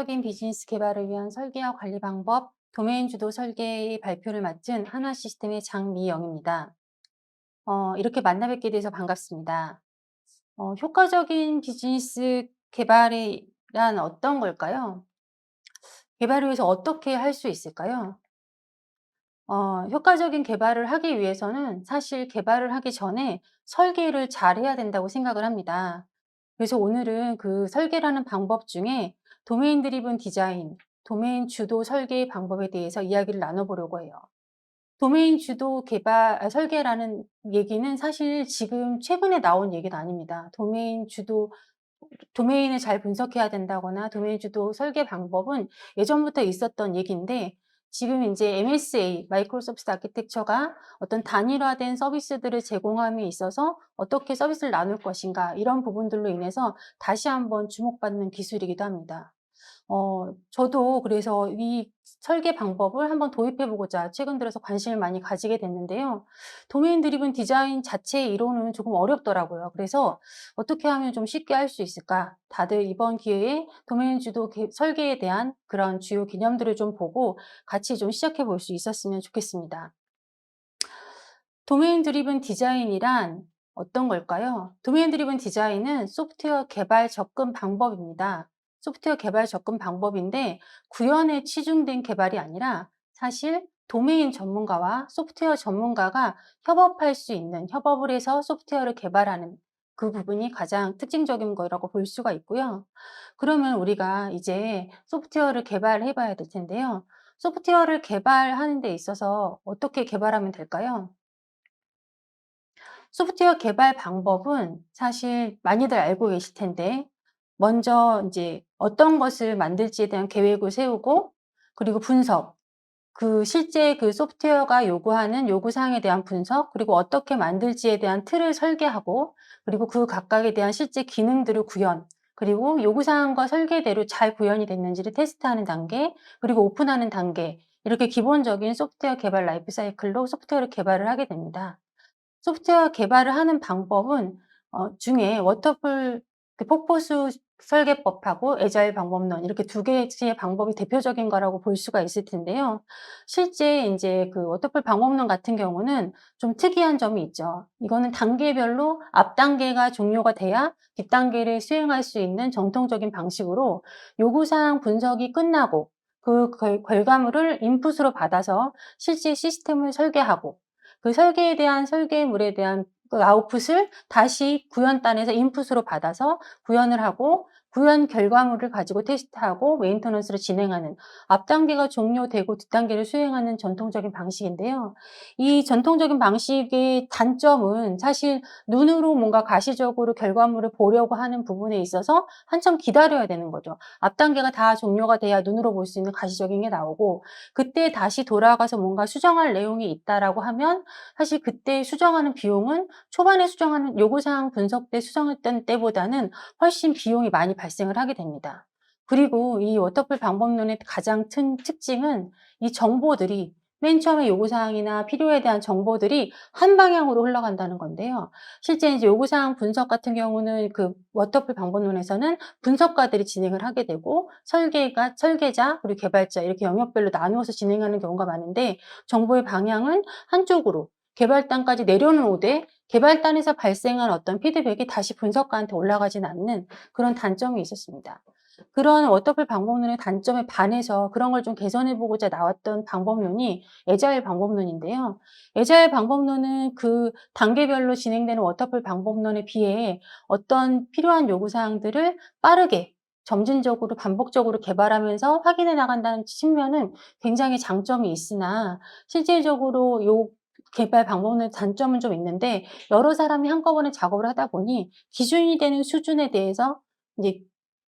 효과적인 비즈니스 개발을 위한 설계와 관리 방법, 도메인 주도 설계의 발표를 맡은 하나시스템의 장미영입니다. 이렇게 만나 뵙게 돼서 반갑습니다. 효과적인 비즈니스 개발이란 어떤 걸까요? 개발을 위해서 어떻게 할 수 있을까요? 효과적인 개발을 하기 위해서는 사실 개발을 하기 전에 설계를 잘해야 된다고 생각을 합니다. 그래서 오늘은 그 설계라는 방법 중에 도메인 드리븐 디자인, 도메인 주도 설계 방법에 대해서 이야기를 나눠보려고 해요. 도메인 주도 설계라는 얘기는 사실 지금 최근에 나온 얘기는 아닙니다. 도메인을 잘 분석해야 된다거나 도메인 주도 설계 방법은 예전부터 있었던 얘기인데 지금 이제 MSA, 마이크로소프트 아키텍처가 어떤 단일화된 서비스들을 제공함에 있어서 어떻게 서비스를 나눌 것인가 이런 부분들로 인해서 다시 한번 주목받는 기술이기도 합니다. 저도 그래서 이 설계 방법을 한번 도입해 보고자 최근 들어서 관심을 많이 가지게 됐는데요. 도메인 드리븐 디자인 자체의 이론은 조금 어렵더라고요. 그래서 '어떻게 하면 좀 쉽게 할 수 있을까?' 다들 이번 기회에 도메인 주도 설계에 대한 그런 주요 개념들을 좀 보고 같이 좀 시작해 볼 수 있었으면 좋겠습니다. 도메인 드리븐 디자인이란 어떤 걸까요? 도메인 드리븐 디자인은 소프트웨어 개발 접근 방법입니다. 소프트웨어 개발 접근 방법인데 구현에 치중된 개발이 아니라 사실 도메인 전문가와 소프트웨어 전문가가 협업할 수 있는, 협업을 해서 소프트웨어를 개발하는 그 부분이 가장 특징적인 거라고 볼 수가 있고요. 그러면 우리가 이제 소프트웨어를 개발해 봐야 될 텐데요. 소프트웨어를 개발하는 데 있어서 어떻게 개발하면 될까요? 소프트웨어 개발 방법은 사실 많이들 알고 계실 텐데 먼저 인제 어떤 것을 만들지에 대한 계획을 세우고 그리고 분석, 그 실제 그 소프트웨어가 요구하는 요구사항에 대한 분석, 그리고 어떻게 만들지에 대한 틀을 설계하고 그리고 그 각각에 대한 실제 기능들을 구현, 그리고 요구사항과 설계대로 잘 구현이 됐는지를 테스트하는 단계, 그리고 오픈하는 단계, 이렇게 기본적인 소프트웨어 개발 라이프 사이클로 소프트웨어를 개발을 하게 됩니다. 소프트웨어 개발을 하는 방법은 중에 워터풀 폭포수 설계법하고 애자일 방법론 이렇게 두 개의 방법이 대표적인 거라고 볼 수가 있을 텐데요. 실제 인제 그 워터풀 방법론 같은 경우는 좀 특이한 점이 있죠. 이거는 단계별로 앞 단계가 종료가 돼야 뒷 단계를 수행할 수 있는 정통적인 방식으로 요구사항 분석이 끝나고 그 결과물을 인풋으로 받아서 실제 시스템을 설계하고 그 설계에 대한 설계물에 대한 그 아웃풋을 다시 구현단에서 인풋으로 받아서 구현을 하고 구현 결과물을 가지고 테스트하고 메인터넌스를 진행하는 앞 단계가 종료되고 뒷 단계를 수행하는 전통적인 방식인데요. 이 전통적인 방식의 단점은 사실 눈으로 뭔가 가시적으로 결과물을 보려고 하는 부분에 있어서 한참 기다려야 되는 거죠. 앞 단계가 다 종료가 돼야 눈으로 볼 수 있는 가시적인 게 나오고 그때 다시 돌아가서 뭔가 수정할 내용이 있다라고 하면 사실 그때 수정하는 비용은 초반에 수정하는 요구사항 분석 때 수정했던 때보다는 훨씬 비용이 많이 발생을 하게 됩니다. 그리고 이 워터풀 방법론의 가장 큰 특징은 이 정보들이 맨 처음에 요구사항이나 필요에 대한 정보들이 한 방향으로 흘러간다는 건데요. 실제 이제 요구사항 분석 같은 경우는 그 워터풀 방법론에서는 분석가들이 진행을 하게 되고 설계자 그리고 개발자 이렇게 영역별로 나누어서 진행하는 경우가 많은데 정보의 방향은 한쪽으로 개발단까지 내려오되 개발단에서 발생한 어떤 피드백이 다시 분석가한테 올라가지는 않는 그런 단점이 있었습니다. 그런 워터풀 방법론의 단점에 반해서 그런 걸 좀 개선해 보고자 나왔던 방법론이 애자일 방법론인데요. 애자일 방법론은 그 단계별로 진행되는 워터풀 방법론에 비해 어떤 필요한 요구 사항들을 빠르게 점진적으로 반복적으로 개발하면서 확인해 나간다는 측면은 굉장히 장점이 있으나 실질적으로 요 개발 방법론의 단점은 좀 있는데 여러 사람이 한꺼번에 작업을 하다 보니 기준이 되는 수준에 대해서 이제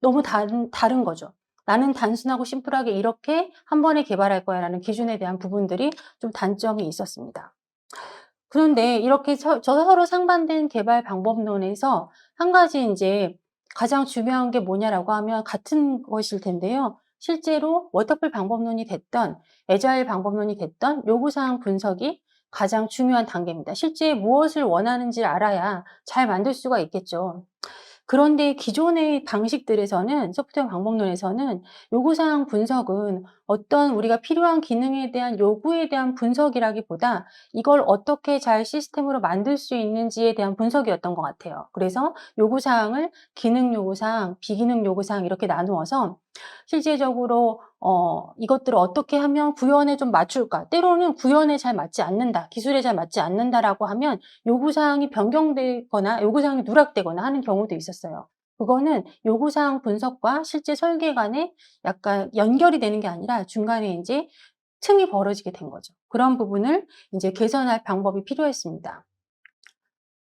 너무 다른 거죠. '나는 단순하고 심플하게 이렇게 한 번에 개발할 거야.'라는 기준에 대한 부분들이 좀 단점이 있었습니다. 그런데 이렇게 서로 상반된 개발 방법론에서 한 가지 인제 가장 중요한 게 뭐냐라고 하면 같은 것일 텐데요. 실제로 워터풀 방법론이 됐든 애자일 방법론이 됐든 요구사항 분석이 가장 중요한 단계입니다. 실제 무엇을 원하는지를 알아야 잘 만들 수가 있겠죠. 그런데 기존의 방식들에서는 소프트웨어 방법론에서는 요구사항 분석은 어떤 우리가 필요한 기능에 대한 요구에 대한 분석이라기보다 이걸 어떻게 잘 시스템으로 만들 수 있는지에 대한 분석이었던 것 같아요. 그래서 요구사항을 기능 요구사항, 비기능 요구사항 이렇게 나누어서 실제적으로 이것들을 어떻게 하면 구현에 좀 맞출까? 때로는 구현에 잘 맞지 않는다, 기술에 잘 맞지 않는다라고 하면 요구사항이 변경되거나 요구사항이 누락되거나 하는 경우도 있었어요. 그거는 요구사항 분석과 실제 설계 간에 약간 연결이 되는 게 아니라 중간에 이제 틈이 벌어지게 된 거죠. 그런 부분을 이제 개선할 방법이 필요했습니다.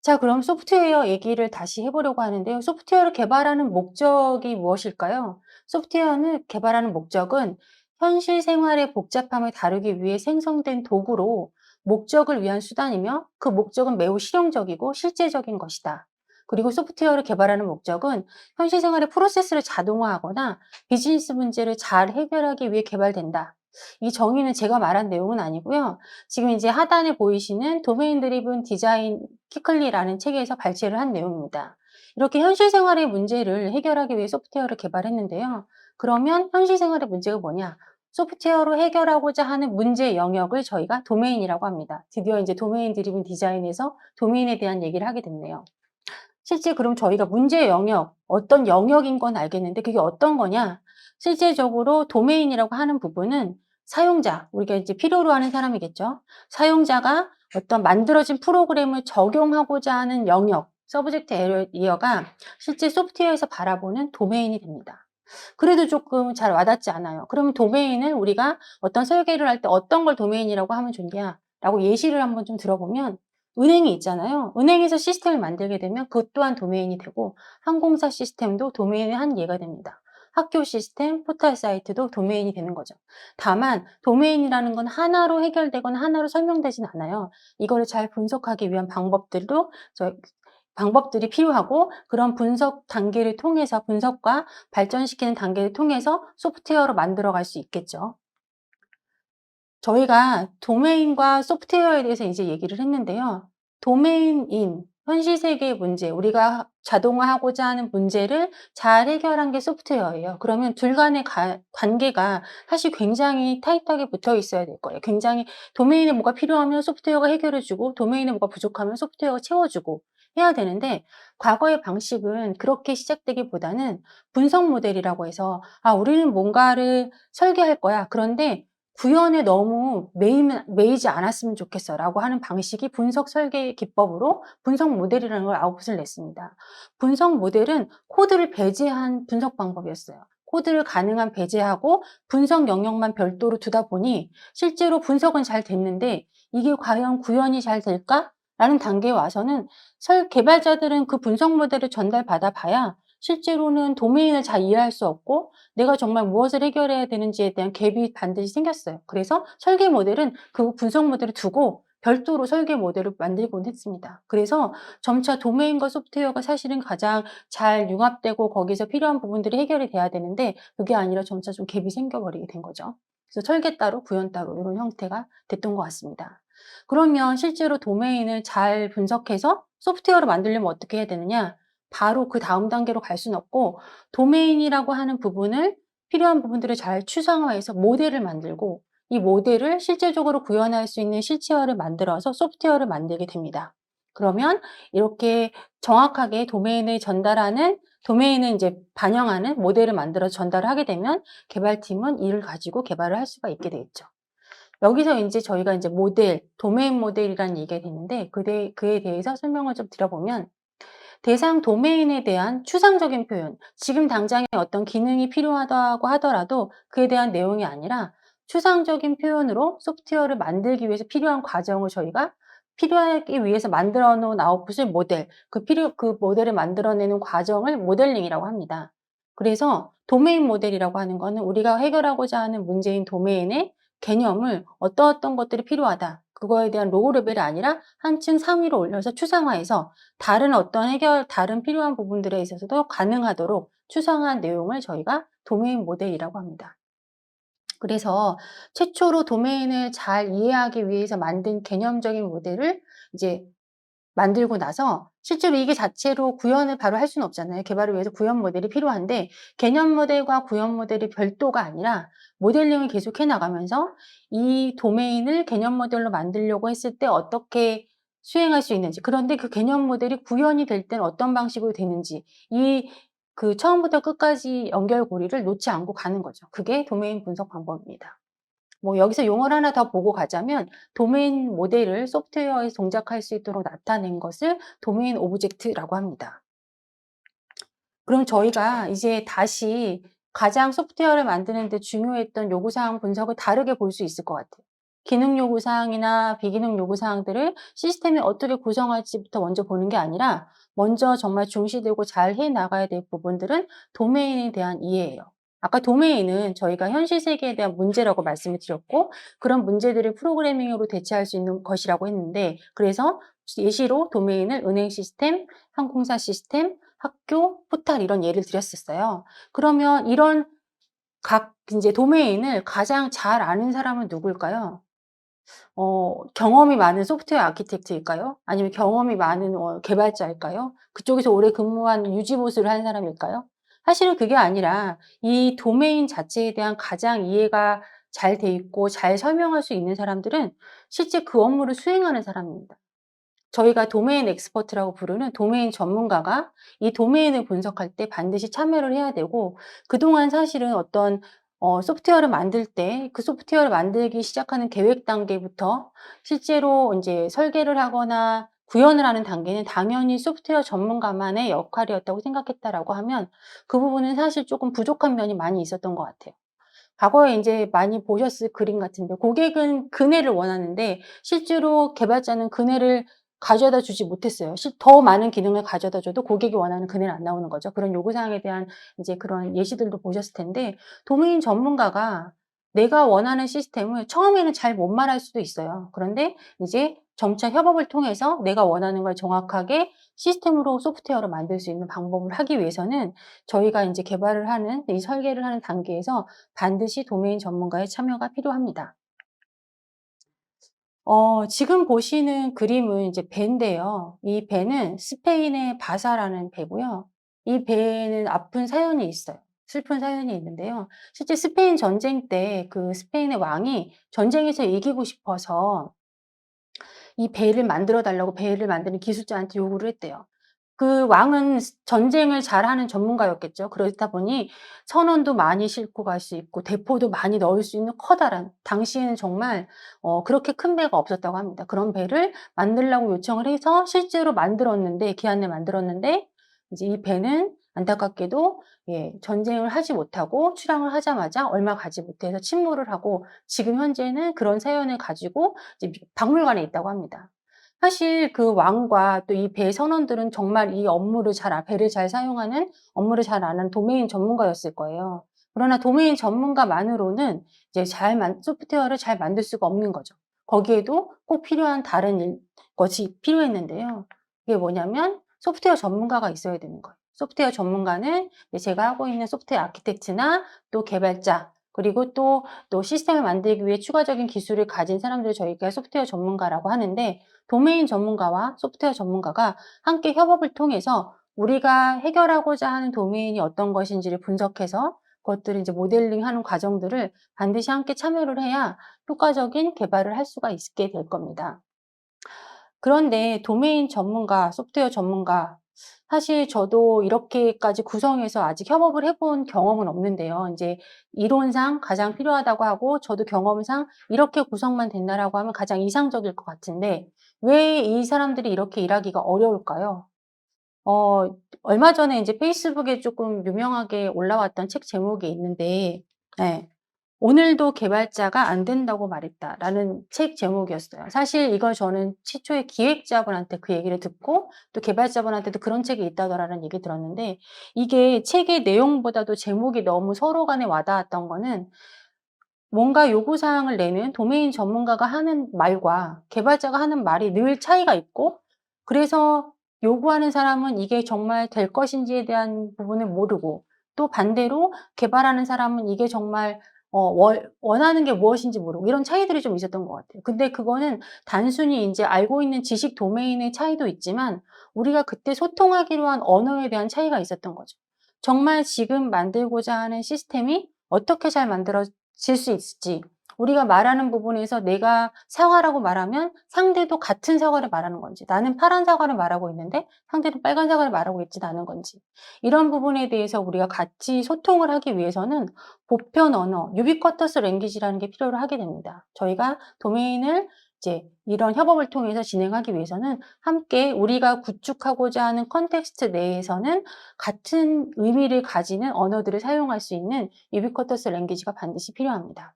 자, 그럼 소프트웨어 얘기를 다시 해보려고 하는데요. 소프트웨어를 개발하는 목적이 무엇일까요? 소프트웨어는 개발하는 목적은 현실 생활의 복잡함을 다루기 위해 생성된 도구로 목적을 위한 수단이며 그 목적은 매우 실용적이고 실제적인 것이다. 그리고 소프트웨어를 개발하는 목적은 현실 생활의 프로세스를 자동화하거나 비즈니스 문제를 잘 해결하기 위해 개발된다. 이 정의는 제가 말한 내용은 아니고요. 지금 이제 하단에 보이시는 도메인 드리븐 디자인 키클리라는 책에서 발췌를 한 내용입니다. 이렇게 현실 생활의 문제를 해결하기 위해 소프트웨어를 개발했는데요. 그러면 현실 생활의 문제가 뭐냐? 소프트웨어로 해결하고자 하는 문제 영역을 저희가 도메인이라고 합니다. 드디어 이제 도메인 드리븐 디자인에서 도메인에 대한 얘기를 하게 됐네요. 실제 그럼 저희가 문제 영역, 어떤 영역인 건 알겠는데 그게 어떤 거냐? 실제적으로 도메인이라고 하는 부분은 사용자, 우리가 이제 필요로 하는 사람이겠죠. 사용자가 어떤 만들어진 프로그램을 적용하고자 하는 영역, 서브젝트 에리어가 실제 소프트웨어에서 바라보는 도메인이 됩니다. 그래도 조금 잘 와닿지 않아요. 그러면 도메인을 우리가 어떤 설계를 할 때 어떤 걸 도메인이라고 하면 좋냐라고 예시를 한번 좀 들어보면 은행이 있잖아요. 은행에서 시스템을 만들게 되면 그것 또한 도메인이 되고 항공사 시스템도 도메인의 한 예가 됩니다. 학교 시스템, 포털 사이트도 도메인이 되는 거죠. 다만 도메인이라는 건 하나로 해결되거나 하나로 설명되진 않아요. 이거를 잘 분석하기 위한 방법들이 필요하고 그런 분석 단계를 통해서 분석과 발전시키는 단계를 통해서 소프트웨어로 만들어 갈 수 있겠죠. 저희가 도메인과 소프트웨어에 대해서 이제 얘기를 했는데요. 도메인인 현실 세계의 문제, 우리가 자동화하고자 하는 문제를 잘 해결한 게 소프트웨어예요. 그러면 둘 간의 관계가 사실 굉장히 타이트하게 붙어 있어야 될 거예요. 굉장히 도메인에 뭐가 필요하면 소프트웨어가 해결해 주고 도메인에 뭐가 부족하면 소프트웨어가 채워주고 해야 되는데 과거의 방식은 그렇게 시작되기보다는 분석 모델이라고 해서 우리는 뭔가를 설계할 거야. 그런데 구현에 너무 매이지 않았으면 좋겠어 라고 하는 방식이 분석 설계 기법으로 분석 모델이라는 걸 아웃풋을 냈습니다. 분석 모델은 코드를 배제한 분석 방법이었어요. 코드를 가능한 배제하고 분석 영역만 별도로 두다 보니 실제로 분석은 잘 됐는데 이게 과연 구현이 잘 될까? 라는 단계에 와서는 개발자들은 그 분석 모델을 전달받아 봐야 실제로는 도메인을 잘 이해할 수 없고 내가 정말 무엇을 해결해야 되는지에 대한 갭이 반드시 생겼어요. 그래서 설계 모델은 그 분석 모델을 두고 별도로 설계 모델을 만들곤 했습니다. 그래서 점차 도메인과 소프트웨어가 사실은 가장 잘 융합되고 거기서 필요한 부분들이 해결이 돼야 되는데 그게 아니라 점차 좀 갭이 생겨버리게 된 거죠. 그래서 설계 따로 구현 따로 이런 형태가 됐던 것 같습니다. 그러면 실제로 도메인을 잘 분석해서 소프트웨어로 만들려면 어떻게 해야 되느냐? 바로 그 다음 단계로 갈 수는 없고 도메인이라고 하는 부분을 필요한 부분들을 잘 추상화해서 모델을 만들고 이 모델을 실제적으로 구현할 수 있는 실체화를 만들어서 소프트웨어를 만들게 됩니다. 그러면 이렇게 정확하게 도메인을 이제 반영하는 모델을 만들어서 전달을 하게 되면 개발팀은 이를 가지고 개발을 할 수가 있게 되겠죠. 여기서 이제 저희가 이제 도메인 모델이라는 얘기가 됐는데 그에 대해서 설명을 좀 드려보면 대상 도메인에 대한 추상적인 표현, 지금 당장에 어떤 기능이 필요하다고 하더라도 그에 대한 내용이 아니라 추상적인 표현으로 소프트웨어를 만들기 위해서 필요한 과정을 저희가 필요하기 위해서 만들어 놓은 아웃풋을 그 모델을 만들어내는 과정을 모델링이라고 합니다. 그래서 도메인 모델이라고 하는 거는 우리가 해결하고자 하는 문제인 도메인의 개념을 어떤 것들이 필요하다. 그거에 대한 로우 레벨이 아니라 한층 상위로 올려서 추상화해서 다른 필요한 부분들에 있어서도 가능하도록 추상화한 내용을 저희가 도메인 모델이라고 합니다. 그래서 최초로 도메인을 잘 이해하기 위해서 만든 개념적인 모델을 이제 만들고 나서 실제로 이게 자체로 구현을 바로 할 수는 없잖아요. 개발을 위해서 구현 모델이 필요한데 개념 모델과 구현 모델이 별도가 아니라 모델링을 계속 해 나가면서 이 도메인을 개념 모델로 만들려고 했을 때 어떻게 수행할 수 있는지, 그런데 그 개념 모델이 구현이 될 때는 어떤 방식으로 되는지, 이 처음부터 끝까지 연결고리를 놓지 않고 가는 거죠. 그게 도메인 분석 방법입니다. 뭐 여기서 용어를 하나 더 보고 가자면 도메인 모델을 소프트웨어에서 동작할 수 있도록 나타낸 것을 도메인 오브젝트라고 합니다. 그럼 저희가 이제 다시 가장 소프트웨어를 만드는 데 중요했던 요구사항 분석을 다르게 볼 수 있을 것 같아요. 기능 요구사항이나 비기능 요구사항들을 시스템이 어떻게 구성할지부터 먼저 보는 게 아니라 먼저 정말 중시되고 잘 해 나가야 될 부분들은 도메인에 대한 이해예요. 아까 도메인은 저희가 현실 세계에 대한 문제라고 말씀을 드렸고 그런 문제들을 프로그래밍으로 대체할 수 있는 것이라고 했는데, 그래서 예시로 도메인을 은행 시스템, 항공사 시스템, 학교, 포탈 이런 예를 드렸었어요. 그러면 이런 각 인제 도메인을 가장 잘 아는 사람은 누구일까요? 경험이 많은 소프트웨어 아키텍트일까요? 아니면 경험이 많은 개발자일까요? 그쪽에서 오래 근무한 유지보수를 한 사람일까요? 사실은 그게 아니라 이 도메인 자체에 대한 가장 이해가 잘 돼 있고 잘 설명할 수 있는 사람들은 실제 그 업무를 수행하는 사람입니다. 저희가 도메인 엑스퍼트라고 부르는 도메인 전문가가 이 도메인을 분석할 때 반드시 참여를 해야 되고, 그동안 사실은 어떤 소프트웨어를 만들 때 그 소프트웨어를 만들기 시작하는 계획 단계부터 실제로 인제 설계를 하거나 구현을 하는 단계는 당연히 소프트웨어 전문가만의 역할이었다고 생각했다라고 하면 그 부분은 사실 쪼끔 부족한 면이 많이 있었던 것 같아요. 과거에 인제 많이 보셨을 그림 같은데 고객은 그네를 원하는데 실제로 개발자는 그네를 가져다 주지 못했어요. 더 많은 기능을 가져다 줘도 고객이 원하는 그네는 안 나오는 거죠. 그런 요구사항에 대한 인제 그런 예시들도 보셨을 텐데, 도메인 전문가가 내가 원하는 시스템을 처음에는 잘 못 말할 수도 있어요. 그런데 이제 점차 협업을 통해서 내가 원하는 걸 정확하게 시스템으로 소프트웨어로 만들 수 있는 방법을 하기 위해서는 저희가 인제 개발을 하는 이 설계를 하는 단계에서 반드시 도메인 전문가의 참여가 필요합니다. 지금 보시는 그림은 이제 배인데요. 이 배는 스페인의 바사라는 배고요. 이 배에는 아픈 사연이 있어요. 슬픈 사연이 있는데요. 실제 스페인 전쟁 때 그 스페인의 왕이 전쟁에서 이기고 싶어서 이 배를 만들어 달라고 배를 만드는 기술자한테 요구를 했대요. 그 왕은 전쟁을 잘하는 전문가였겠죠. 그렇다 보니 선원도 많이 싣고 갈 수 있고 대포도 많이 넣을 수 있는 커다란, 당시에는 정말 그렇게 큰 배가 없었다고 합니다. 그런 배를 만들라고 요청을 해서 실제로 만들었는데, 기한 내에 만들었는데 이제 이 배는 안타깝게도 전쟁을 하지 못하고 출항을 하자마자 얼마 가지 못해서 침몰을 하고 지금 현재는 그런 사연을 가지고 이제 박물관에 있다고 합니다. 사실 그 왕과 또 이 배 선원들은 정말 이 업무를 배를 잘 사용하는, 업무를 잘 아는 도메인 전문가였을 거예요. 그러나 도메인 전문가만으로는 이제 소프트웨어를 잘 만들 수가 없는 거죠. 거기에도 꼭 필요한 다른 것이 필요했는데요. 그게 뭐냐면 소프트웨어 전문가가 있어야 되는 거예요. 소프트웨어 전문가는 이제 제가 하고 있는 소프트웨어 아키텍트나 또 개발자, 그리고 또 시스템을 만들기 위해 추가적인 기술을 가진 사람들을 저희가 소프트웨어 전문가라고 하는데, 도메인 전문가와 소프트웨어 전문가가 함께 협업을 통해서 우리가 해결하고자 하는 도메인이 어떤 것인지를 분석해서 그것들을 이제 모델링하는 과정들을 반드시 함께 참여를 해야 효과적인 개발을 할 수가 있게 될 겁니다. 그런데 도메인 전문가, 소프트웨어 전문가, 사실 저도 이렇게까지 구성해서 아직 협업을 해본 경험은 없는데요. 인제 이론상 가장 필요하다고 하고 저도 경험상 이렇게 구성만 된다라고 하면 가장 이상적일 것 같은데 왜 이 사람들이 이렇게 일하기가 어려울까요? 어 얼마 전에 인제 페이스북에 쪼끔 유명하게 올라왔던 책 제목이 있는데, 예. "오늘도 개발자가 안 된다고 말했다."라는 책 제목이었어요. 사실 이걸 저는 최초에 기획자분한테 그 얘기를 듣고 또 개발자분한테도 "그런 책이 있다더라."라는 얘기 들었는데, 이게 책의 내용보다도 제목이 너무 서로 간에 와 닿았던 거는 뭔가 요구사항을 내는 도메인 전문가가 하는 말과 개발자가 하는 말이 늘 차이가 있고, 그래서 요구하는 사람은 이게 정말 될 것인지에 대한 부분을 모르고 또 반대로 개발하는 사람은 이게 정말 원하는 게 무엇인지 모르고 이런 차이들이 좀 있었던 것 같아요. 근데 그거는 단순히 인제 알고 있는 지식 도메인의 차이도 있지만 우리가 그때 소통하기로 한 언어에 대한 차이가 있었던 거죠. 정말 지금 만들고자 하는 시스템이 어떻게 잘 만들어질 수 있을지, 우리가 말하는 부분에서 내가 사과라고 말하면 상대도 같은 사과를 말하는 건지, 나는 파란 사과를 말하고 있는데 상대는 빨간 사과를 말하고 있지 않은 건지, 이런 부분에 대해서 우리가 같이 소통을 하기 위해서는 보편 언어, 유비쿼터스 랭귀지라는 게 필요로 하게 됩니다. 저희가 도메인을 이제 이런 협업을 통해서 진행하기 위해서는 함께 우리가 구축하고자 하는 컨텍스트 내에서는 같은 의미를 가지는 언어들을 사용할 수 있는 유비쿼터스 랭귀지가 반드시 필요합니다.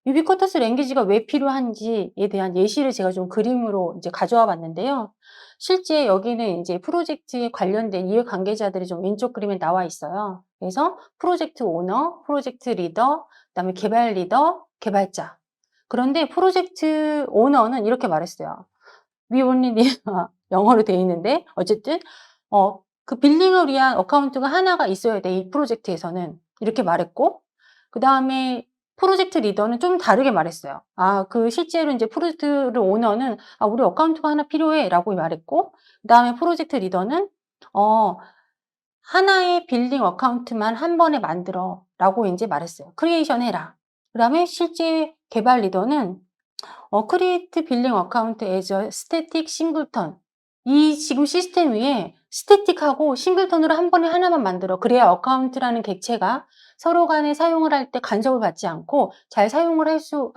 유비쿼터스 랭귀지가 왜 필요한지에 대한 예시를 제가 좀 그림으로 이제 가져와 봤는데요. 실제 여기는 이제 프로젝트에 관련된 이해관계자들이 좀 왼쪽 그림에 나와 있어요. 그래서 프로젝트 오너, 프로젝트 리더, 그다음에 개발 리더, 개발자. 그런데 프로젝트 오너는 이렇게 말했어요. We only need 영어로 돼 있는데 어쨌든 그 빌링을 위한 어카운트가 하나가 있어야 돼, 이 프로젝트에서는. 이렇게 말했고, 그다음에 프로젝트 리더는 좀 다르게 말했어요. 그 실제로 인제 프로젝트 오너는 우리 어카운트가 하나 필요해."라고 말했고, 그다음에 프로젝트 리더는 어 "하나의 빌딩 어카운트만 한 번에 만들어."라고 인제 말했어요. "크리에이션 해라." 그다음에 실제 개발 리더는 create billing account as a static singleton. 이 지금 시스템 위에 스태틱하고 싱글턴으로 한 번에 하나만 만들어. 그래야 어카운트라는 객체가 서로 간에 사용을 할 때 간섭을 받지 않고 잘 사용을 할 수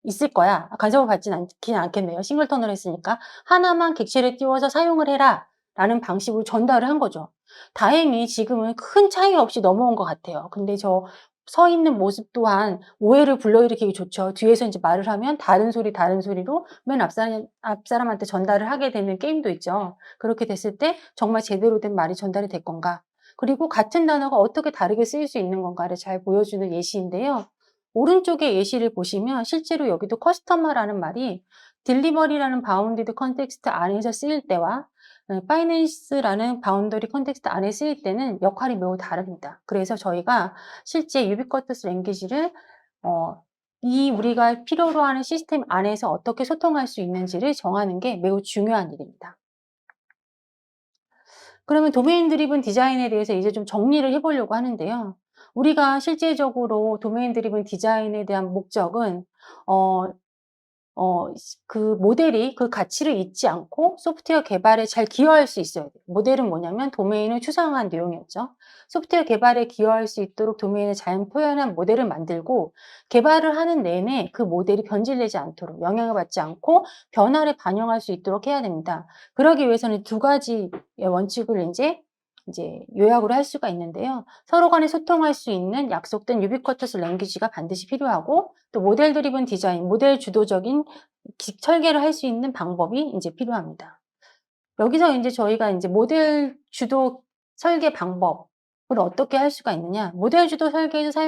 있을 거야. 간섭을 받진 않겠네요. 싱글턴으로 했으니까. "하나만 객체를 띄워서 사용을 해라." 라는 방식으로 전달을 한 거죠. 다행히 지금은 큰 차이 없이 넘어온 것 같아요. 근데 저 서 있는 모습 또한 오해를 불러일으키기 좋죠. 뒤에서 인제 말을 하면 다른 소리로 맨 앞사람한테 전달을 하게 되는 게임도 있죠. 그렇게 됐을 때 정말 제대로 된 말이 전달이 될 건가? 그리고 같은 단어가 어떻게 다르게 쓰일 수 있는 건가를 잘 보여주는 예시인데요. 오른쪽의 예시를 보시면 실제로 여기도 커스터머라는 말이 딜리버리라는 바운디드 컨텍스트 안에서 쓰일 때와 파이낸스라는 바운더리 컨텍스트 안에 쓰일 때는 역할이 매우 다릅니다. 그래서 저희가 실제 유비쿼터스 랭귀지를 우리가 필요로 하는 시스템 안에서 어떻게 소통할 수 있는지를 정하는 게 매우 중요한 일입니다. 그러면 도메인 드리븐 디자인에 대해서 이제 좀 정리를 해 보려고 하는데요. 우리가 실제적으로 도메인 드리븐 디자인에 대한 목적은 어 그 모델이 그 가치를 잊지 않고 소프트웨어 개발에 잘 기여할 수 있어야 돼요. 모델은 뭐냐면 도메인을 추상화한 내용이었죠. 소프트웨어 개발에 기여할 수 있도록 도메인을 잘 표현한 모델을 만들고, 개발을 하는 내내 그 모델이 변질되지 않도록, 영향을 받지 않고 변화를 반영할 수 있도록 해야 됩니다. 그러기 위해서는 두 가지의 원칙을 이제 요약으로 할 수가 있는데요. 서로 간에 소통할 수 있는 약속된 유비쿼터스 랭귀지가 반드시 필요하고, 또 모델 드리븐 디자인, 모델 주도적인 설계를 할 수 있는 방법이 인제 필요합니다. 여기서 인제 저희가 인제 모델 주도 설계 방법을 어떻게 할 수가 있느냐. 모델 주도 설계에서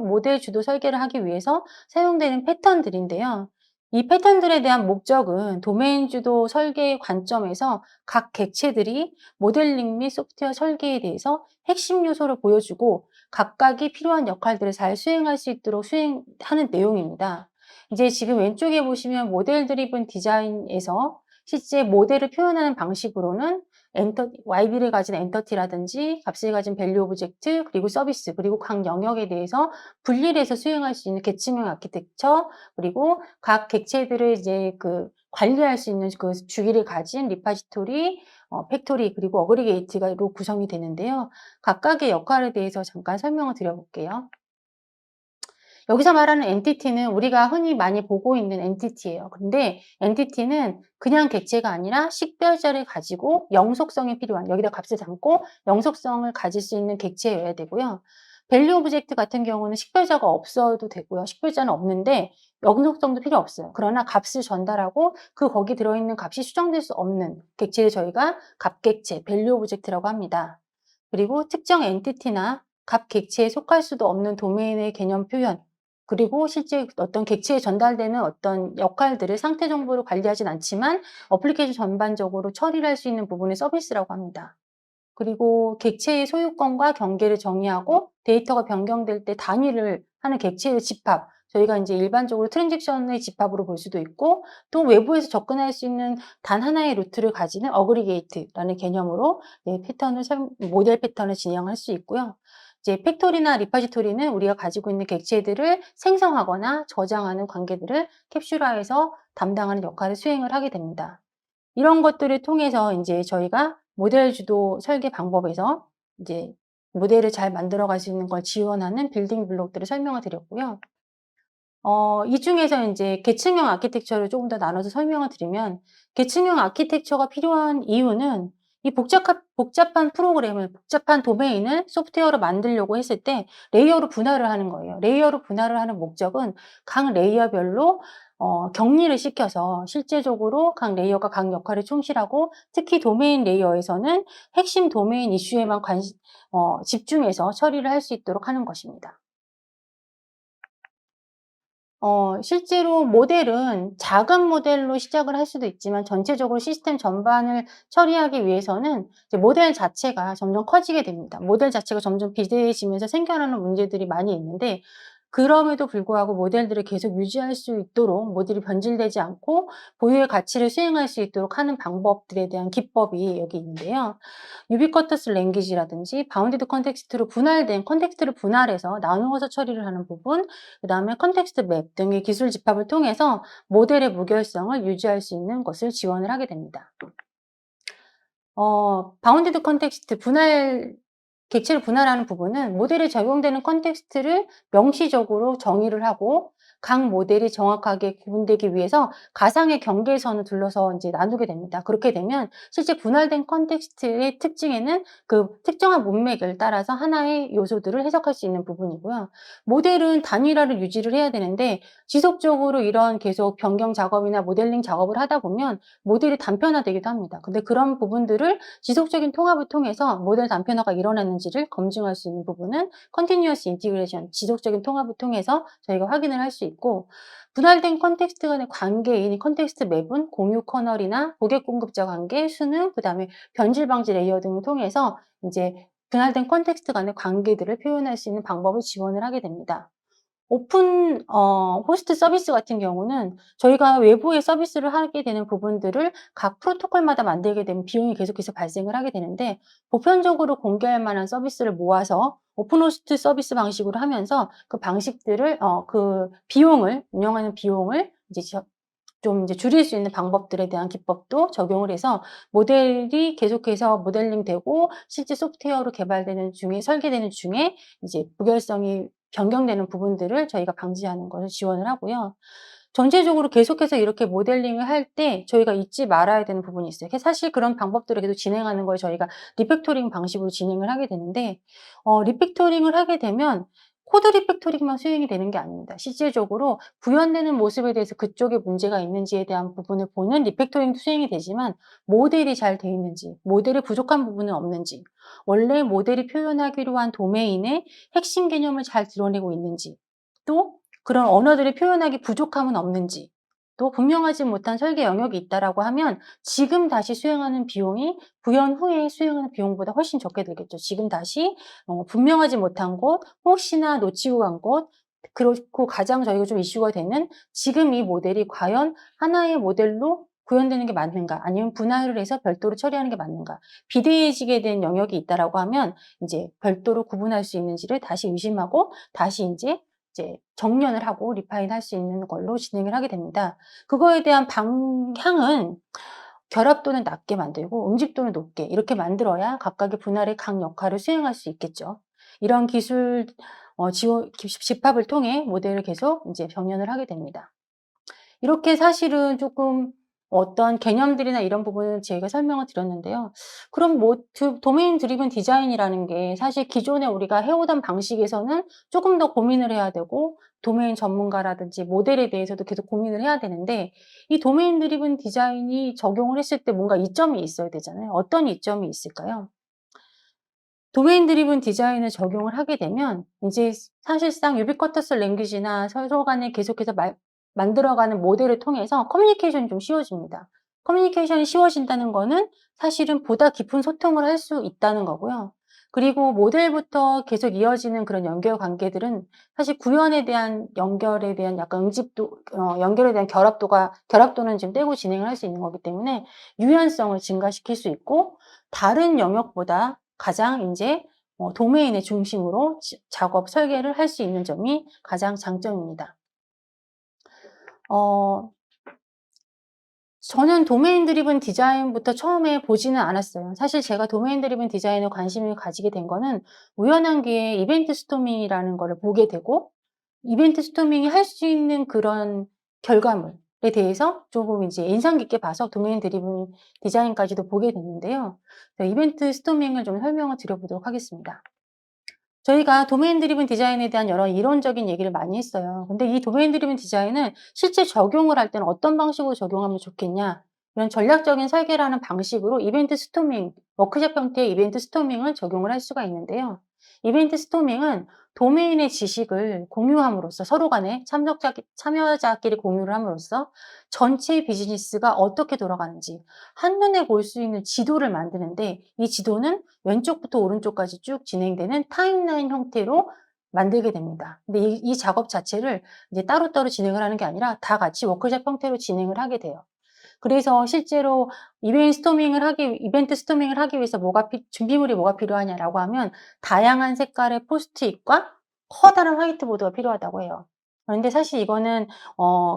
모델 주도 설계를 하기 위해서 사용되는 패턴들인데요. 이 패턴들에 대한 목적은 도메인 주도 설계의 관점에서 각 객체들이 모델링 및 소프트웨어 설계에 대해서 핵심 요소를 보여주고 각각이 필요한 역할들을 잘 수행할 수 있도록 수행하는 내용입니다. 이제 지금 왼쪽에 보시면 모델 드리븐 디자인에서 실제 모델을 표현하는 방식으로는 YB를 가진 엔터티라든지 값을 가진 밸류 오브젝트, 그리고 서비스, 그리고 각 영역에 대해서 분리를 해서 수행할 수 있는 객체명 아키텍처, 그리고 각 객체들을 이제 관리할 수 있는 그 주기를 가진 리파지토리, 팩토리, 그리고 어그리게이트로 구성이 되는데요. 각각의 역할에 대해서 잠깐 설명을 드려볼게요. 여기서 말하는 엔티티는 우리가 흔히 많이 보고 있는 엔티티예요. 근데 엔티티는 그냥 객체가 아니라 식별자를 가지고 영속성이 필요한, 여기다 값을 담고 영속성을 가질 수 있는 객체여야 되고요. 밸류 오브젝트 같은 경우는 식별자가 없어도 되고요. 식별자는 없는데 영속성도 필요 없어요. 그러나 값을 전달하고 거기 들어있는 값이 수정될 수 없는 객체를 저희가 값객체, 밸류 오브젝트라고 합니다. 그리고 특정 엔티티나 값 객체에 속할 수도 없는 도메인의 개념 표현, 그리고 실제 어떤 객체에 전달되는 어떤 역할들을 상태 정보로 관리하진 않지만 어플리케이션 전반적으로 처리를 할 수 있는 부분을 서비스라고 합니다. 그리고 객체의 소유권과 경계를 정의하고 데이터가 변경될 때 단위를 하는 객체의 집합, 저희가 이제 일반적으로 트랜잭션의 집합으로 볼 수도 있고 또 외부에서 접근할 수 있는 단 하나의 루트를 가지는 어그리게이트라는 개념으로 모델 패턴을 진행할 수 있고요. 이제 팩토리나 리파지토리는 우리가 가지고 있는 객체들을 생성하거나 저장하는 관계들을 캡슐화해서 담당하는 역할을 수행을 하게 됩니다. 이런 것들을 통해서 인제 저희가 모델 주도 설계 방법에서 이제 모델을 잘 만들어 갈 수 있는 걸 지원하는 빌딩 블록들을 설명을 드렸고요. 이 중에서 인제 계층형 아키텍처를 조금 더 나눠서 설명을 드리면 계층형 아키텍처가 필요한 이유는 이 복잡한 프로그램을 복잡한 도메인을 소프트웨어로 만들려고 했을 때 레이어로 분할을 하는 거예요. 레이어로 분할을 하는 목적은 각 레이어별로 격리를 시켜서 실제적으로 각 레이어가 각 역할을 충실하고 특히 도메인 레이어에서는 핵심 도메인 이슈에만 집중해서 처리를 할 수 있도록 하는 것입니다. 실제로 모델은 작은 모델로 시작을 할 수도 있지만 전체적으로 시스템 전반을 처리하기 위해서는 이제 모델 자체가 점점 커지게 됩니다. 모델 자체가 점점 비대해지면서 생겨나는 문제들이 많이 있는데 그럼에도 불구하고 모델들을 계속 유지할 수 있도록 모델이 변질되지 않고 고유의 가치를 수행할 수 있도록 하는 방법들에 대한 기법이 여기 있는데요. 유비쿼터스 랭귀지라든지 바운디드 컨텍스트로 분할된 컨텍스트를 분할해서 나누어서 처리를 하는 부분, 그다음에 컨텍스트 맵 등의 기술 집합을 통해서 모델의 무결성을 유지할 수 있는 것을 지원을 하게 됩니다. 바운디드 컨텍스트 객체를 분할하는 부분은 모델에 적용되는 컨텍스트를 명시적으로 정의를 하고 각 모델이 정확하게 구분되기 위해서 가상의 경계선을 둘러서 이제 나누게 됩니다. 그렇게 되면 실제 분할된 컨텍스트의 특징에는 그 특정한 문맥을 따라서 하나의 요소들을 해석할 수 있는 부분이고요. 모델은 단일화를 유지를 해야 되는데 지속적으로 이런 계속 변경 작업이나 모델링 작업을 하다 보면 모델이 단편화되기도 합니다. 근데 그런 부분들을 지속적인 통합을 통해서 모델 단편화가 일어났는지를 검증할 수 있는 부분은 Continuous Integration, 지속적인 통합을 통해서 저희가 확인을 할 수 있고 분할된 컨텍스트 간의 관계인 컨텍스트 맵은 공유 커널이나 고객 공급자 관계, 수능, 그다음에 변질 방지 레이어 등을 통해서 이제 분할된 컨텍스트 간의 관계들을 표현할 수 있는 방법을 지원을 하게 됩니다. 오픈 호스트 서비스 같은 경우는 저희가 외부에 서비스를 하게 되는 부분들을 각 프로토콜마다 만들게 되면 비용이 계속해서 발생을 하게 되는데 보편적으로 공개할 만한 서비스를 모아서 오픈 호스트 서비스 방식으로 하면서 그 방식들을 그 비용을 운영하는 비용을 이제 좀 이제 줄일 수 있는 방법들에 대한 기법도 적용을 해서 모델이 계속해서 모델링되고 실제 소프트웨어로 개발되는 중에 설계되는 중에 이제 무결성이 변경되는 부분들을 저희가 방지하는 것을 지원을 하고요. 전체적으로 계속해서 이렇게 모델링을 할 때 저희가 잊지 말아야 되는 부분이 있어요. 사실 그런 방법들을 계속 진행하는 걸 저희가 리팩토링 방식으로 진행을 하게 되는데 리팩토링을 하게 되면 코드 리팩토링만 수행이 되는 게 아닙니다. 실질적으로 구현되는 모습에 대해서 그쪽에 문제가 있는지에 대한 부분을 보는 리팩토링도 수행이 되지만 모델이 잘 돼 있는지, 모델에 부족한 부분은 없는지, 원래 모델이 표현하기로 한 도메인의 핵심 개념을 잘 드러내고 있는지, 또 그런 언어들이 표현하기 부족함은 없는지, 또 분명하지 못한 설계 영역이 있다라고 하면 지금 다시 수행하는 비용이 구현 후에 수행하는 비용보다 훨씬 적게 들겠죠. 지금 다시 분명하지 못한 곳, 혹시나 놓치고 간 곳, 그렇고 가장 저희가 좀 이슈가 되는 지금 이 모델이 과연 하나의 모델로 구현되는 게 맞는가, 아니면 분할을 해서 별도로 처리하는 게 맞는가, 비대해지게 된 영역이 있다라고 하면 이제 별도로 구분할 수 있는지를 다시 의심하고 다시 이제 정렬을 하고 리파인할 수 있는 걸로 진행을 하게 됩니다. 그거에 대한 방향은 결합도는 낮게 만들고 응집도는 높게 이렇게 만들어야 각각의 분할의 각 역할을 수행할 수 있겠죠. 이런 기술 지원 집합을 통해 모델을 계속 이제 병연을 하게 됩니다. 이렇게 사실은 조금 어떤 개념들이나 이런 부분을 저희가 설명을 드렸는데요. 그럼 뭐 도메인 드리븐 디자인이라는 게 사실 기존에 우리가 해오던 방식에서는 조금 더 고민을 해야 되고 도메인 전문가라든지 모델에 대해서도 계속 고민을 해야 되는데 이 도메인 드리븐 디자인이 적용을 했을 때 뭔가 이점이 있어야 되잖아요. 어떤 이점이 있을까요? 도메인 드리븐 디자인을 적용을 하게 되면 인제 사실상 유비쿼터스 랭귀지나 서로 간에 계속해서 만들어가는 모델을 통해서 커뮤니케이션이 좀 쉬워집니다. 커뮤니케이션이 쉬워진다는 거는 사실은 보다 깊은 소통을 할 수 있다는 거고요. 그리고 모델부터 계속 이어지는 그런 연결 관계들은 사실 구현에 대한 연결에 대한 약간 응집도 연결에 대한 결합도는 지금 떼고 진행을 할 수 있는 거기 때문에 유연성을 증가시킬 수 있고 다른 영역보다 가장 인제 도메인의 중심으로 작업 설계를 할 수 있는 점이 가장 장점입니다. 어 저는 도메인 드리븐 디자인부터 처음에 보지는 않았어요. 사실 제가 도메인 드리븐 디자인에 관심을 가지게 된 거는 우연한 기회에 이벤트 스토밍이라는 거를 보게 되고 이벤트 스토밍이 할 수 있는 그런 결과물에 대해서 조금 이제 인상 깊게 봐서 도메인 드리븐 디자인까지도 보게 됐는데요. 이벤트 스토밍을 좀 설명을 드려 보도록 하겠습니다. 저희가 도메인 드리븐 디자인에 대한 여러 이론적인 얘기를 많이 했어요. 근데 이 도메인 드리븐 디자인은 실제 적용을 할 때는 어떤 방식으로 적용하면 좋겠냐, 이런 전략적인 설계라는 방식으로 이벤트 스토밍, 워크숍 형태의 이벤트 스토밍을 적용을 할 수가 있는데요. 이벤트 스토밍은 도메인의 지식을 공유함으로써 서로 간에 참여자끼리 공유를 함으로써 전체 비즈니스가 어떻게 돌아가는지 한눈에 볼 수 있는 지도를 만드는데, 이 지도는 왼쪽부터 오른쪽까지 쭉 진행되는 타임라인 형태로 만들게 됩니다. 근데 이 작업 자체를 이제 따로따로 진행을 하는 게 아니라 다 같이 워크숍 형태로 진행을 하게 돼요. 그래서 실제로 이벤트 스토밍을 하기 위해서 준비물이 뭐가 필요하냐라고 하면 다양한 색깔의 포스트잇과 커다란 화이트보드가 필요하다고 해요. 그런데 사실 이거는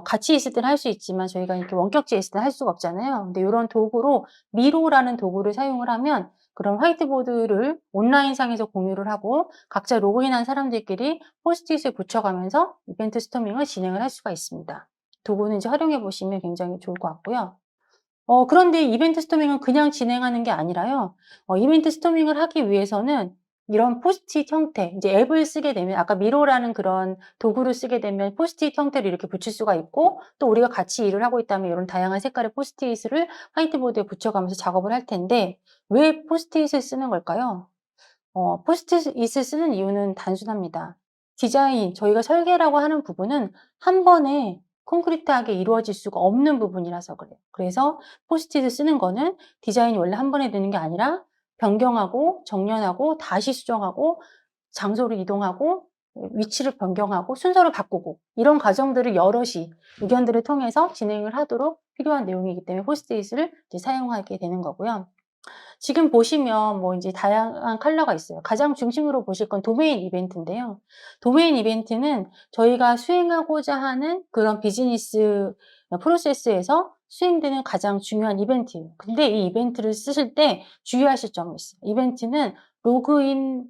같이 있을 때는 할 수 있지만 저희가 이렇게 원격지에 있을 때는 할 수가 없잖아요. 근데 요런 도구로 미로라는 도구를 사용을 하면 그런 화이트보드를 온라인상에서 공유를 하고 각자 로그인한 사람들끼리 포스트잇을 붙여가면서 이벤트 스토밍을 진행을 할 수가 있습니다. 도구는 이제 활용해 보시면 굉장히 좋을 것 같고요. 그런데 이벤트 스토밍은 그냥 진행하는 게 아니라요. 이벤트 스토밍을 하기 위해서는 이런 포스트잇 형태, 이제 앱을 쓰게 되면 아까 미로라는 그런 도구를 쓰게 되면 포스트잇 형태를 이렇게 붙일 수가 있고, 또 우리가 같이 일을 하고 있다면 이런 다양한 색깔의 포스트잇을 화이트보드에 붙여가면서 작업을 할 텐데 왜 포스트잇을 쓰는 걸까요? 포스트잇을 쓰는 이유는 단순합니다. 저희가 설계라고 하는 부분은 한 번에 콘크리트하게 이루어질 수가 없는 부분이라서 그래요. 그래서 포스트잇을 쓰는 거는 디자인이 원래 한 번에 되는 게 아니라 변경하고 정렬하고 다시 수정하고 장소를 이동하고 위치를 변경하고 순서를 바꾸고 이런 과정들을 여럿이 의견들을 통해서 진행을 하도록 필요한 내용이기 때문에 포스트잇을 이제 사용하게 되는 거고요. 지금 보시면 뭐 이제 다양한 컬러가 있어요. 가장 중심으로 보실 건 도메인 이벤트인데요. 도메인 이벤트는 저희가 수행하고자 하는 그런 비즈니스 프로세스에서 수행되는 가장 중요한 이벤트예요. 근데 이 이벤트를 쓰실 때 주의하실 점이 있어요. 이벤트는 로그인이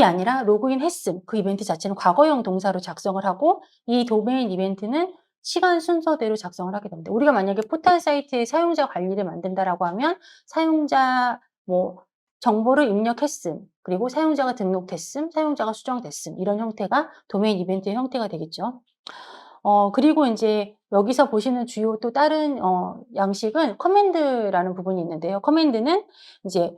아니라 로그인 했음, 그 이벤트 자체는 과거형 동사로 작성을 하고 이 도메인 이벤트는 시간 순서대로 작성을 하게 됩니다. 우리가 만약에 포털 사이트에 사용자 관리를 만든다라고 하면 사용자 뭐 정보를 입력했음, 그리고 사용자가 등록됐음, 사용자가 수정됐음, 이런 형태가 도메인 이벤트의 형태가 되겠죠. 그리고 인제 여기서 보시는 주요 또 다른 양식은 커맨드라는 부분이 있는데요. 커맨드는 이제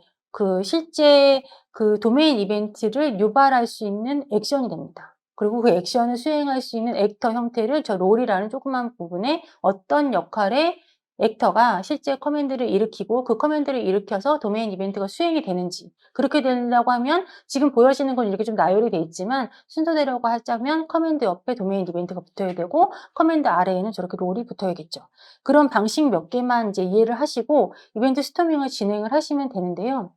실제 그 도메인 이벤트를 유발할 수 있는 액션이 됩니다. 그리고 그 액션을 수행할 수 있는 액터 형태를 저 롤이라는 조그만 부분에 어떤 역할의 액터가 실제 커맨드를 일으키고 그 커맨드를 일으켜서 도메인 이벤트가 수행이 되는지, 그렇게 되려고 하면 지금 보여지는 건 이렇게 좀 나열이 돼 있지만 순서대로 하자면 커맨드 옆에 도메인 이벤트가 붙어야 되고 커맨드 아래에는 저렇게 롤이 붙어야겠죠. 그런 방식 몇 개만 이제 이해를 하시고 이벤트 스토밍을 진행을 하시면 되는데요.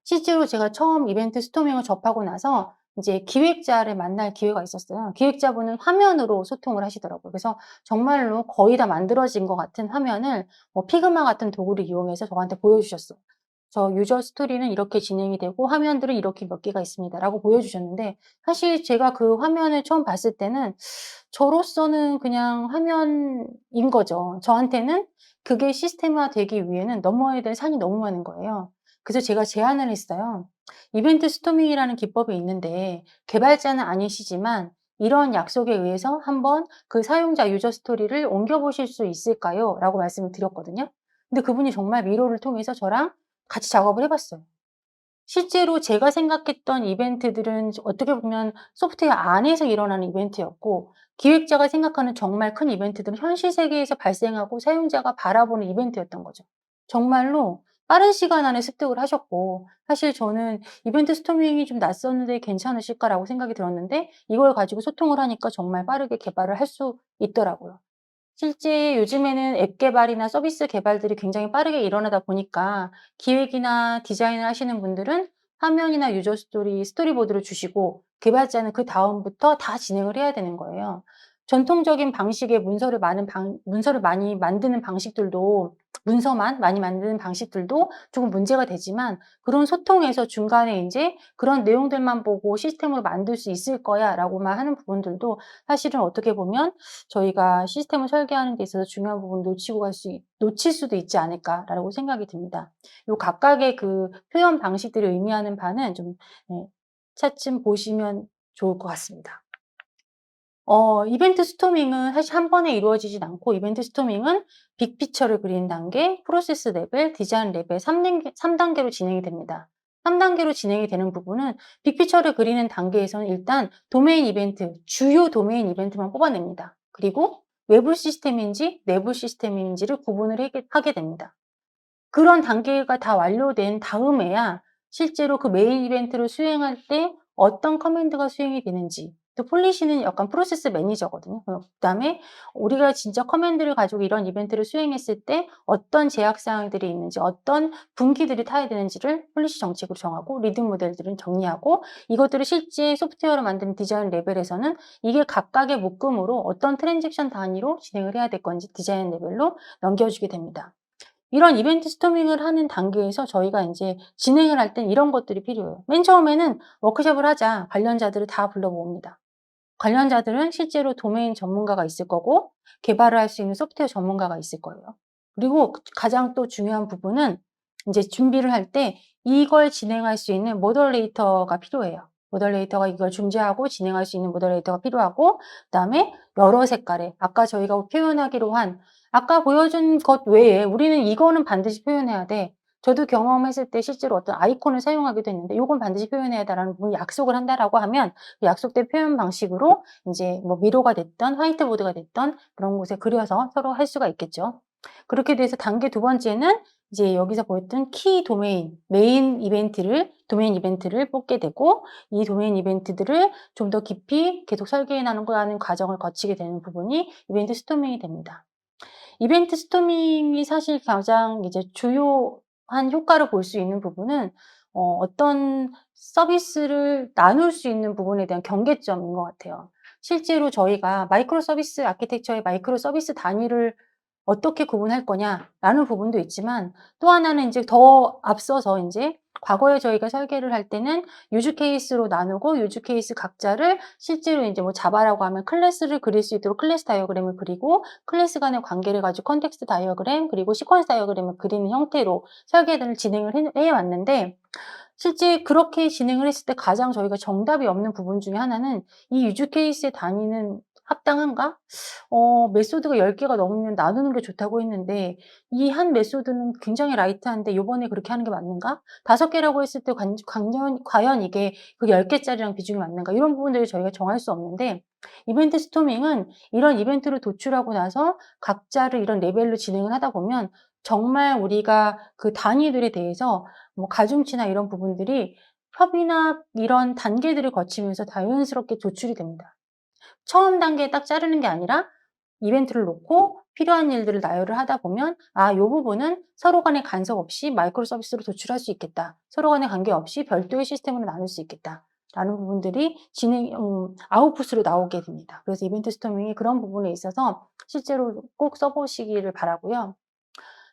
실제로 제가 처음 이벤트 스토밍을 접하고 나서 이제 기획자를 만날 기회가 있었어요. 기획자분은 화면으로 소통을 하시더라고요. 그래서 정말로 거의 다 만들어진 것 같은 화면을 피그마 같은 도구를 이용해서 저한테 보여주셨어요. "저 유저 스토리는 이렇게 진행이 되고 화면들은 이렇게 몇 개가 있습니다."라고 보여주셨는데, 사실 제가 그 화면을 처음 봤을 때는 저로서는 그냥 화면인 거죠. 저한테는 그게 시스템화되기 위해는 넘어야 될 산이 너무 많은 거예요. 그래서 제가 제안을 했어요. "이벤트 스토밍이라는 기법이 있는데 개발자는 아니시지만 이런 약속에 의해서 한번 그 사용자 유저 스토리를 옮겨 보실 수 있을까요?" 라고 말씀을 드렸거든요. 근데 그분이 정말 미로를 통해서 저랑 같이 작업을 해 봤어요. 실제로 제가 생각했던 이벤트들은 어떻게 보면 소프트웨어 안에서 일어나는 이벤트였고, 기획자가 생각하는 정말 큰 이벤트들은 현실 세계에서 발생하고 사용자가 바라보는 이벤트였던 거죠. 정말로 빠른 시간 안에 습득을 하셨고, 사실 저는 '이벤트 스토밍이 좀 낯섰는데 괜찮으실까?'라고 생각이 들었는데, 이걸 가지고 소통을 하니까 정말 빠르게 개발을 할 수 있더라고요. 실제 요즘에는 앱 개발이나 서비스 개발들이 굉장히 빠르게 일어나다 보니까 기획이나 디자인을 하시는 분들은 화면이나 유저 스토리, 스토리보드를 주시고 개발자는 그다음부터 다 진행을 해야 되는 거예요. 전통적인 방식의 문서를 많이 만드는 방식들도 문서만 많이 만드는 방식들도 조금 문제가 되지만, 그런 소통에서 중간에 인제 "그런 내용들만 보고 시스템으로 만들 수 있을 거야."라고만 하는 부분들도 사실은 어떻게 보면 저희가 시스템을 설계하는 데 있어서 중요한 부분을 놓칠 수도 있지 않을까라고 생각이 듭니다. 요 각각의 그 표현 방식들이 의미하는 바는 좀 차츰 보시면 좋을 것 같습니다. 이벤트 스토밍은 사실 한 번에 이루어지진 않고, 이벤트 스토밍은 빅피처를 그리는 단계, 프로세스 레벨, 디자인 레벨 3 단계로 진행이 됩니다. 3 단계로 진행이 되는 부분은 빅피처를 그리는 단계에서는 일단 도메인 이벤트, 주요 도메인 이벤트만 뽑아냅니다. 그리고 외부 시스템인지 내부 시스템인지를 구분을 하게 됩니다. 그런 단계가 다 완료된 다음에야 실제로 그 메인 이벤트를 수행할 때 어떤 커맨드가 수행이 되는지, 또 폴리시는 약간 프로세스 매니저거든요. 그다음에 우리가 진짜 커맨드를 가지고 이런 이벤트를 수행했을 때 어떤 제약 사항들이 있는지, 어떤 분기들이 타야 되는지를 폴리시 정책으로 정하고, 리딩 모델들은 정리하고, 이것들을 실제 소프트웨어로 만드는 디자인 레벨에서는 이게 각각의 묶음으로 어떤 트랜잭션 단위로 진행을 해야 될 건지 디자인 레벨로 넘겨주게 됩니다. 이런 이벤트 스토밍을 하는 단계에서 저희가 인제 진행을 할 땐 이런 것들이 필요해요. 맨 처음에는 "워크숍을 하자." 관련자들을 다 불러 모읍니다. 관련자들은 실제로 도메인 전문가가 있을 거고 개발을 할 수 있는 소프트웨어 전문가가 있을 거예요. 그리고 가장 또 중요한 부분은 인제 준비를 할 때 이걸 진행할 수 있는 모더레이터가 필요해요. 모더레이터가 이걸 중재하고 진행할 수 있는 모더레이터가 필요하고, 그다음에 여러 색깔의 아까 저희가 표현하기로 한 아까 보여준 것 외에 "우리는 이거는 반드시 표현해야 돼." 저도 경험했을 때 실제로 어떤 아이콘을 사용하기도 했는데 "요건 반드시 표현해야 돼."라는 부분을 약속을 한다라고 하면, 그 약속된 표현 방식으로 인제 뭐 미로가 됐든 화이트보드가 됐든 그런 곳에 그려서 서로 할 수가 있겠죠. 그렇게 돼서 단계 두 번째는 이제 여기서 보였던 키 도메인, 도메인 이벤트를 뽑게 되고, 이 도메인 이벤트들을 좀 더 깊이 계속 설계해 나가는 과정을 거치게 되는 부분이 이벤트 스토밍이 됩니다. 이벤트 스토밍이 사실 가장 이제 주요한 효과를 볼 수 있는 부분은 어떤 서비스를 나눌 수 있는 부분에 대한 경계점인 것 같아요. 실제로 저희가 마이크로 서비스 아키텍처의 마이크로 서비스 단위를 어떻게 구분할 거냐라는 부분도 있지만, 또 하나는 인제 더 앞서서 인제 과거에 저희가 설계를 할 때는 유즈 케이스로 나누고, 유즈 케이스 각자를 실제로 인제 뭐 자바라고 하면 클래스를 그릴 수 있도록 클래스 다이어그램을 그리고, 클래스 간의 관계를 가지고 컨텍스트 다이어그램, 그리고 시퀀스 다이어그램을 그리는 형태로 설계를 진행을 해 왔는데, 실제 그렇게 진행을 했을 때 가장 저희가 정답이 없는 부분 중에 하나는 '이 유즈 케이스의 단위는 합당한가?' 메소드가 10 개가 넘으면 나누는 게 좋다고 했는데 이 한 메소드는 굉장히 라이트한데 요번에 그렇게 하는 게 맞는가? 5 개라고 했을 때 과연 이게 그 10 개짜리랑 비중이 맞는가? 이런 부분들을 저희가 정할 수 없는데, 이벤트 스토밍은 이런 이벤트를 도출하고 나서 각자를 이런 레벨로 진행을 하다 보면 정말 우리가 그 단위들에 대해서 뭐 가중치나 이런 부분들이 협의나 이런 단계들을 거치면서 자연스럽게 도출이 됩니다. 처음 단계에 딱 자르는 게 아니라 이벤트를 놓고 필요한 일들을 나열을 하다 보면 '아 요 부분은 서로 간에 간섭 없이 마이크로 서비스로 도출할 수 있겠다. 서로 간에 관계없이 별도의 시스템으로 나눌 수 있겠다.'라는 부분들이 아웃풋으로 나오게 됩니다. 그래서 이벤트 스토밍이 그런 부분에 있어서 실제로 꼭 써 보시기를 바라고요.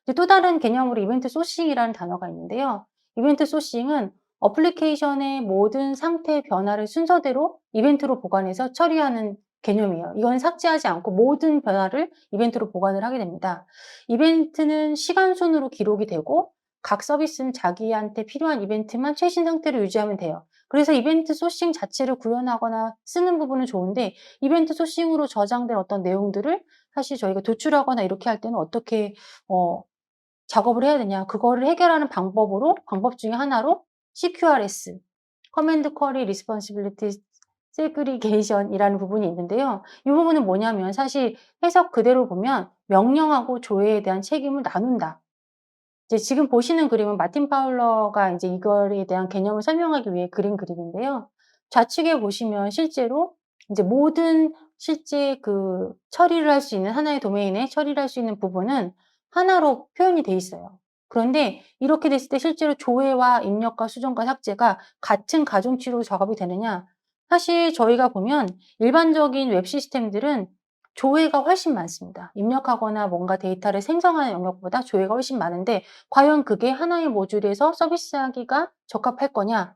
이제 또 다른 개념으로 이벤트 소싱이라는 단어가 있는데요. 이벤트 소싱은 어플리케이션의 모든 상태 변화를 순서대로 이벤트로 보관해서 처리하는 개념이에요. 이건 삭제하지 않고 모든 변화를 이벤트로 보관을 하게 됩니다. 이벤트는 시간 순으로 기록이 되고 각 서비스는 자기한테 필요한 이벤트만 최신 상태로 유지하면 돼요. 그래서 이벤트 소싱 자체를 구현하거나 쓰는 부분은 좋은데, 이벤트 소싱으로 저장된 어떤 내용들을 사실 저희가 도출하거나 이렇게 할 때는 어떻게 어 작업을 해야 되냐. 그거를 해결하는 방법 중에 하나로 CQRS, Command Query Responsibility Segregation 이라는 부분이 있는데요. 이 부분은 뭐냐면 사실 해석 그대로 보면 명령하고 조회에 대한 책임을 나눈다. 이제 지금 보시는 그림은 마틴 파울러가 이제 이거에 대한 개념을 설명하기 위해 그린 그림인데요. 좌측에 보시면 실제로 이제 모든 실제 그 처리를 할 수 있는 하나의 도메인에 처리를 할 수 있는 부분은 하나로 표현이 돼 있어요. 그런데 이렇게 됐을 때 실제로 조회와 입력과 수정과 삭제가 같은 가중치로 작업이 되느냐? 사실 저희가 보면 일반적인 웹 시스템들은 조회가 훨씬 많습니다. 입력하거나 뭔가 데이터를 생성하는 영역보다 조회가 훨씬 많은데 과연 그게 하나의 모듈에서 서비스하기가 적합할 거냐?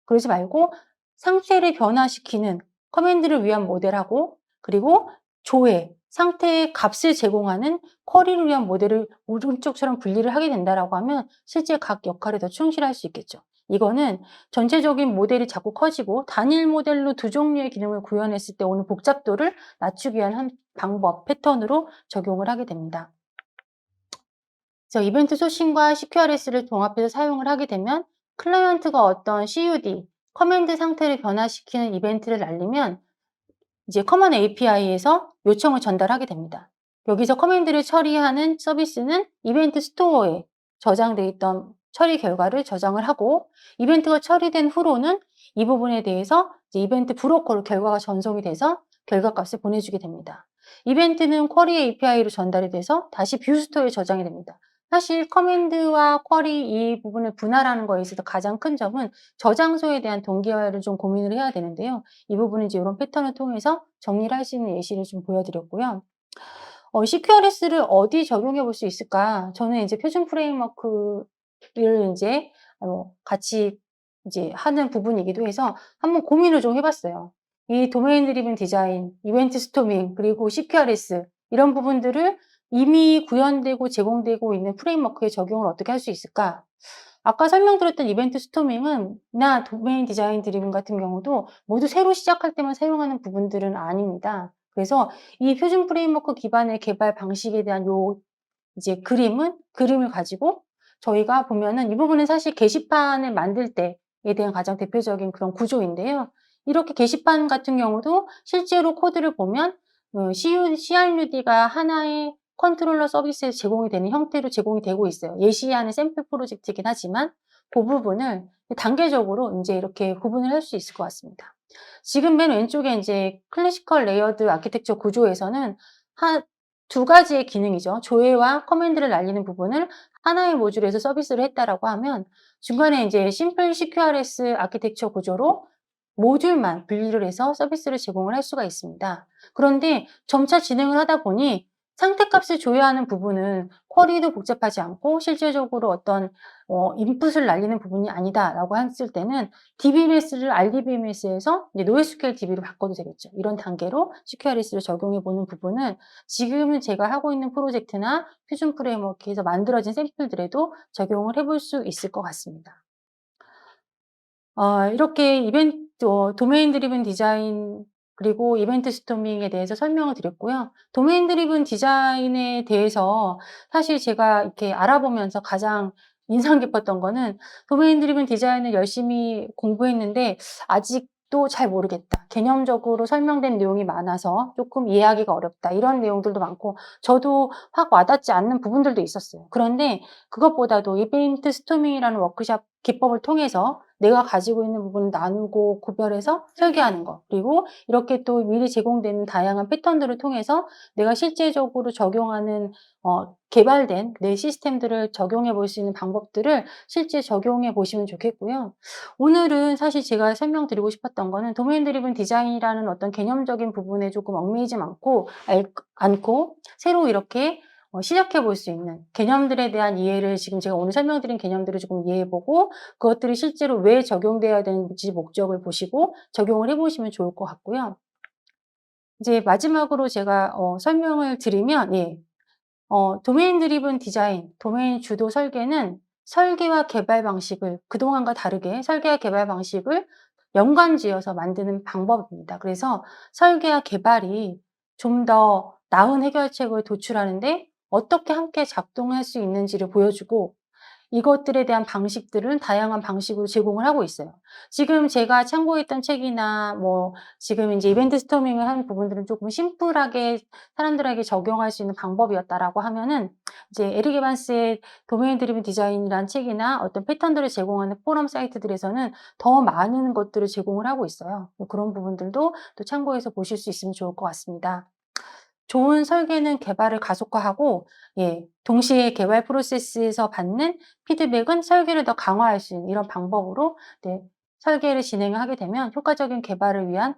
그러지 말고 상태를 변화시키는 커맨드를 위한 모델하고 그리고 조회, 상태의 값을 제공하는 쿼리를 위한 모델을 오른쪽처럼 분리를 하게 된다라고 하면 실제 각 역할에 더 충실할 수 있겠죠. 이거는 전체적인 모델이 자꾸 커지고 단일 모델로 두 종류의 기능을 구현했을 때 오는 복잡도를 낮추기 위한 한 방법, 패턴으로 적용을 하게 됩니다. 그래서 이벤트 소싱과 CQRS를 종합해서 사용을 하게 되면 클라이언트가 어떤 CUD, 커맨드 상태를 변화시키는 이벤트를 날리면 이제 커먼 API에서 요청을 전달하게 됩니다. 여기서 커맨드를 처리하는 서비스는 이벤트 스토어에 저장되어 있던 처리 결과를 저장을 하고 이벤트가 처리된 후로는 이 부분에 대해서 이제 이벤트 브로커로 결과가 전송이 돼서 결과값을 보내주게 됩니다. 이벤트는 쿼리 API로 전달이 돼서 다시 뷰 스토어에 저장이 됩니다. 사실 커맨드와 쿼리 이 부분을 분할하는 거에 있어서 가장 큰 점은 저장소에 대한 동기화를 좀 고민을 해야 되는데요. 이 부분은 이제 이런 패턴을 통해서 정리를 할 수 있는 예시를 좀 보여드렸고요. CQRS를 어디 적용해 볼 수 있을까? 저는 이제 표준 프레임워크를 이제 같이 이제 하는 부분이기도 해서 한번 고민을 좀 해봤어요. 이 도메인 드리븐 디자인, 이벤트 스토밍, 그리고 CQRS 이런 부분들을 이미 구현되고 제공되고 있는 프레임워크에 적용을 어떻게 할 수 있을까? 아까 설명드렸던 이벤트 스토밍은 나 도메인 디자인 드리븐 같은 경우도 모두 새로 시작할 때만 사용하는 부분들은 아닙니다. 그래서 이 표준 프레임워크 기반의 개발 방식에 대한 요 이제 그림을 가지고 저희가 보면은 이 부분은 사실 게시판을 만들 때에 대한 가장 대표적인 그런 구조인데요. 이렇게 게시판 같은 경우도 실제로 코드를 보면 CRUD가 하나의 컨트롤러 서비스에 제공이 되는 형태로 제공이 되고 있어요. 예시하는 샘플 프로젝트이긴 하지만 그 부분을 단계적으로 이제 이렇게 구분을 할 수 있을 것 같습니다. 지금 맨 왼쪽에 이제 클래시컬 레이어드 아키텍처 구조에서는 두 가지의 기능이죠. 조회와 커맨드를 날리는 부분을 하나의 모듈에서 서비스를 했다라고 하면 중간에 이제 심플 CQRS 아키텍처 구조로 모듈만 분리를 해서 서비스를 제공을 할 수가 있습니다. 그런데 점차 진행을 하다 보니 상태값을 조회하는 부분은 쿼리도 복잡하지 않고 실제적으로 어떤 인풋을 날리는 부분이 아니다라고 했을 때는 DBMS를 RDBMS에서 이제 NoSQL DB로 바꿔도 되겠죠. 이런 단계로 CQRS를 적용해 보는 부분은 지금은 제가 하고 있는 프로젝트나 표준 프레임워크에서 만들어진 샘플들에도 적용을 해볼 수 있을 것 같습니다. 이렇게 도메인 드리븐 디자인 그리고 이벤트 스토밍에 대해서 설명을 드렸고요. 도메인 드리븐 디자인에 대해서 사실 제가 이렇게 알아보면서 가장 인상 깊었던 거는 도메인 드리븐 디자인을 열심히 공부했는데 아직도 잘 모르겠다. 개념적으로 설명된 내용이 많아서 조금 이해하기가 어렵다. 이런 내용들도 많고 저도 확 와닿지 않는 부분들도 있었어요. 그런데 그것보다도 이벤트 스토밍이라는 워크숍 기법을 통해서 내가 가지고 있는 부분을 나누고 구별해서 설계하는 것. 그리고 이렇게 또 미리 제공되는 다양한 패턴들을 통해서 내가 실제적으로 적용하는 개발된 내 시스템들을 적용해 볼 수 있는 방법들을 실제 적용해 보시면 좋겠고요. 오늘은 사실 제가 설명드리고 싶었던 거는 도메인 드리븐 디자인이라는 어떤 개념적인 부분에 조금 얽매이지 않고 새로 이렇게 시작해 볼 수 있는 개념들에 대한 이해를 지금 제가 오늘 설명드린 개념들을 조금 이해해 보고 그것들이 실제로 왜 적용되어야 되는지 목적을 보시고 적용을 해 보시면 좋을 것 같고요. 이제 마지막으로 제가 설명을 드리면 도메인 드리븐 디자인, 도메인 주도 설계는 설계와 개발 방식을 그동안과 다르게 설계와 개발 방식을 연관지어서 만드는 방법입니다. 그래서 설계와 개발이 좀 더 나은 해결책을 도출하는데 어떻게 함께 작동할 수 있는지를 보여주고 이것들에 대한 방식들은 다양한 방식으로 제공을 하고 있어요. 지금 제가 참고했던 책이나 뭐 지금 이제 이벤트 스토밍을 하는 부분들은 조금 심플하게 사람들에게 적용할 수 있는 방법이었다라고 하면은 이제 에릭 에반스의 도메인 드리븐 디자인이라는 책이나 어떤 패턴들을 제공하는 포럼 사이트들에서는 더 많은 것들을 제공을 하고 있어요. 그런 부분들도 또 참고해서 보실 수 있으면 좋을 것 같습니다. 좋은 설계는 개발을 가속화하고 동시에 개발 프로세스에서 받는 피드백은 설계를 더 강화할 수 있는 이런 방법으로 설계를 진행을 하게 되면 효과적인 개발을 위한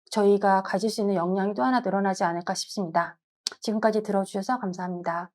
저희가 가질 수 있는 역량이 또 하나 늘어나지 않을까 싶습니다. 지금까지 들어주셔서 감사합니다.